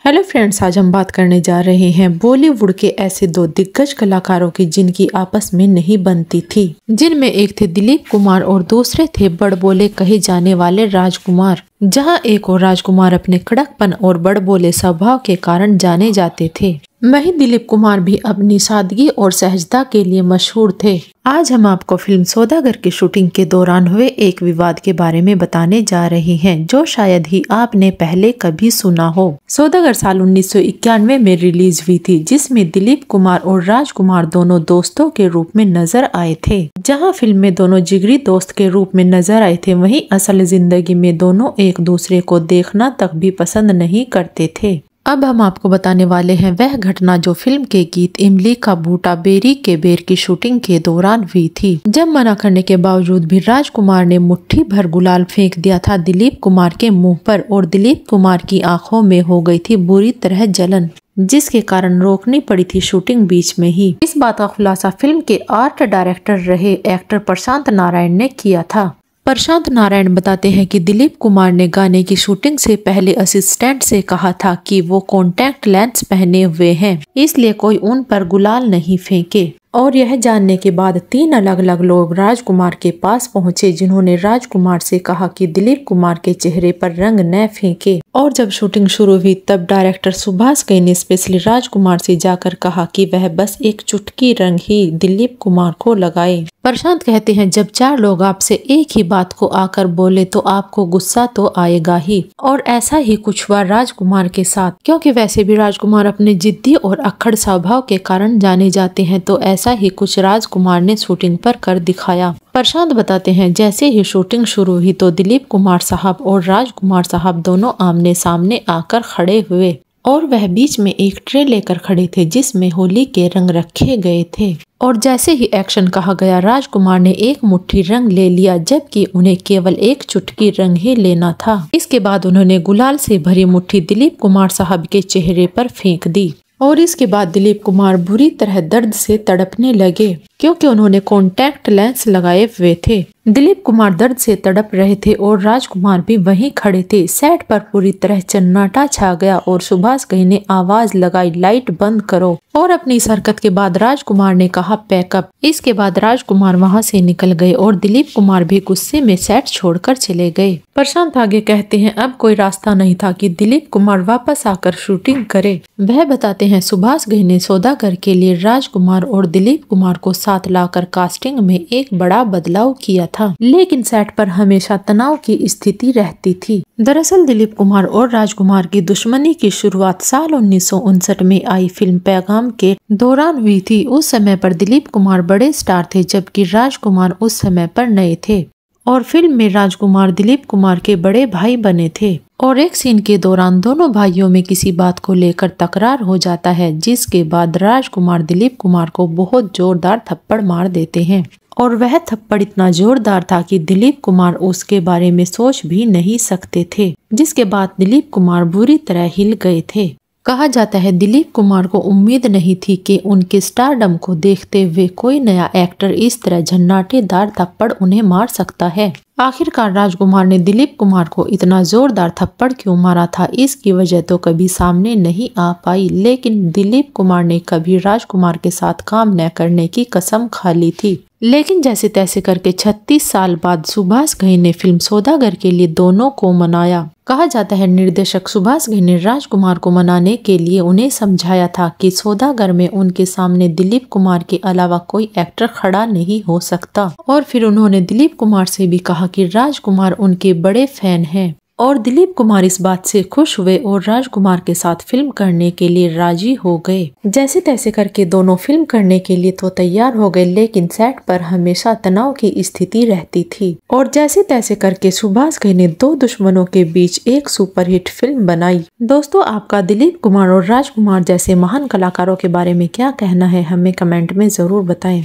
Hello friends, आज हम बात करने जा रहे हैं बॉलीवुड के ऐसे दो दिग्गज कलाकारों की जिनकी आपस में नहीं बनती थी। जिनमें एक थे दिलीप कुमार और दूसरे थे बड़बोले कहे जाने वाले राजकुमार। जहां एक और राजकुमार अपने कड़कपन और बड़बोले स्वभाव के कारण जाने जाते थे, वहीं दिलीप कुमार भी अपनी सादगी और सहजता के लिए मशहूर थे। आज हम आपको फिल्म सौदागर की शूटिंग के दौरान हुए एक विवाद के बारे में बताने जा रहे हैं, जो शायद ही आपने पहले कभी सुना हो। सौदागर साल 1991 में रिलीज हुई थी, जिसमें दिलीप कुमार और राजकुमार दोनों दोस्तों के रूप में नजर आए थे। जहां फिल्म में दोनों जिगरी दोस्त के रूप में नजर आए थे, वहीं असल जिंदगी में दोनों एक दूसरे को देखना तक भी पसंद नहीं करते थे। अब हम आपको बताने वाले हैं वह घटना जो फिल्म के गीत इमली का बूटा बेरी के बेर की शूटिंग के दौरान हुई थी। जब मना करने के बावजूद भी राजकुमार ने मुट्ठी भर गुलाल फेंक दिया था दिलीप कुमार के मुंह पर, और दिलीप कुमार की आंखों में हो गई थी बुरी तरह जलन, जिसके कारण रोकनी पड़ी थी शूटिंग बीच में ही। इस बात का खुलासा फिल्म के आर्ट डायरेक्टर रहे एक्टर प्रशांत नारायण ने किया था। प्रशांत नारायण बताते हैं कि दिलीप कुमार ने गाने की शूटिंग से पहले असिस्टेंट से कहा था कि वो कॉन्टैक्ट लेंस पहने हुए हैं, इसलिए कोई उन पर गुलाल नहीं फेंके। और यह जानने के बाद 3 अलग अलग लोग राजकुमार के पास पहुंचे, जिन्होंने राजकुमार से कहा कि दिलीप कुमार के चेहरे पर रंग न फेंके। और जब शूटिंग शुरू हुई तब डायरेक्टर सुभाष घई ने स्पेशली राजकुमार से जाकर कहा कि वह बस एक चुटकी रंग ही दिलीप कुमार को लगाए। प्रशांत कहते हैं, जब 4 लोग आपसे एक ही बात को आकर बोले तो आपको गुस्सा तो आएगा ही। और ऐसा ही कुछ हुआ राजकुमार के साथ, क्योंकि वैसे भी राजकुमार अपने जिद्दी और अक्खड़ स्वभाव के कारण जाने जाते हैं, तो ऐसा ही कुछ राजकुमार ने शूटिंग पर कर दिखाया। प्रशांत बताते हैं, जैसे ही शूटिंग शुरू हुई तो दिलीप कुमार साहब और राजकुमार साहब दोनों आमने सामने आकर खड़े हुए, और वह बीच में एक ट्रे लेकर खड़े थे जिसमें होली के रंग रखे गए थे। और जैसे ही एक्शन कहा गया, राजकुमार ने एक मुट्ठी रंग ले लिया, जबकि उन्हें केवल एक चुटकी रंग ही लेना था। इसके बाद उन्होंने गुलाल से भरी मुट्ठी दिलीप कुमार साहब के चेहरे पर फेंक दी, और इसके बाद दिलीप कुमार बुरी तरह दर्द से तड़पने लगे, क्योंकि उन्होंने कॉन्टैक्ट लेंस लगाए हुए थे। दिलीप कुमार दर्द से तड़प रहे थे और राजकुमार भी वहीं खड़े थे। सेट पर पूरी तरह सन्नाटा छा गया और सुभाष घई ने आवाज लगाई, लाइट बंद करो। और अपनी इस हरकत के बाद राजकुमार ने कहा, पैकअप। इसके बाद राजकुमार वहां से निकल गए और दिलीप कुमार भी गुस्से में सेट छोड़कर चले गए। प्रशांत आगे कहते हैं, अब कोई रास्ता नहीं था कि दिलीप कुमार वापस आकर शूटिंग करे। वह बताते हैं, सुभाष घई ने सौदागर के लिए राजकुमार और दिलीप कुमार को साथ लाकर कास्टिंग में एक बड़ा बदलाव किया था, लेकिन सेट पर हमेशा तनाव की स्थिति रहती थी। दरअसल दिलीप कुमार और राजकुमार की दुश्मनी की शुरुआत साल 1959 में आई फिल्म पैगाम के दौरान हुई थी। उस समय पर दिलीप कुमार बड़े स्टार थे, जबकि राजकुमार उस समय पर नए थे, और फिल्म में राजकुमार दिलीप कुमार के बड़े भाई बने थे। और एक सीन के दौरान दोनों भाइयों में किसी बात को लेकर तकरार हो जाता है, जिसके बाद राजकुमार दिलीप कुमार को बहुत जोरदार थप्पड़ मार देते हैं, और वह थप्पड़ इतना जोरदार था कि दिलीप कुमार उसके बारे में सोच भी नहीं सकते थे, जिसके बाद दिलीप कुमार बुरी तरह हिल गए थे। कहा जाता है, दिलीप कुमार को उम्मीद नहीं थी कि उनके स्टारडम को देखते हुए कोई नया एक्टर इस तरह झन्नाटेदार थप्पड़ उन्हें मार सकता है। आखिरकार राजकुमार ने दिलीप कुमार को इतना जोरदार थप्पड़ क्यों मारा था, इसकी वजह तो कभी सामने नहीं आ पाई, लेकिन दिलीप कुमार ने कभी राजकुमार के साथ काम न करने की कसम खा ली थी। लेकिन जैसे तैसे करके 36 साल बाद सुभाष घई ने फिल्म सौदागर के लिए दोनों को मनाया। कहा जाता है, निर्देशक सुभाष घई ने राजकुमार को मनाने के लिए उन्हें समझाया था कि सौदागर में उनके सामने दिलीप कुमार के अलावा कोई एक्टर खड़ा नहीं हो सकता। और फिर उन्होंने दिलीप कुमार से भी कहा कि राजकुमार उनके बड़े फैन हैं, और दिलीप कुमार इस बात से खुश हुए और राजकुमार के साथ फिल्म करने के लिए राजी हो गए। जैसे तैसे करके दोनों फिल्म करने के लिए तो तैयार हो गए, लेकिन सेट पर हमेशा तनाव की स्थिति रहती थी। और जैसे तैसे करके सुभाष घई ने 2 दुश्मनों के बीच एक सुपरहिट फिल्म बनाई। दोस्तों, आपका दिलीप कुमार और राजकुमार जैसे महान कलाकारों के बारे में क्या कहना है, हमें कमेंट में जरूर बताएं।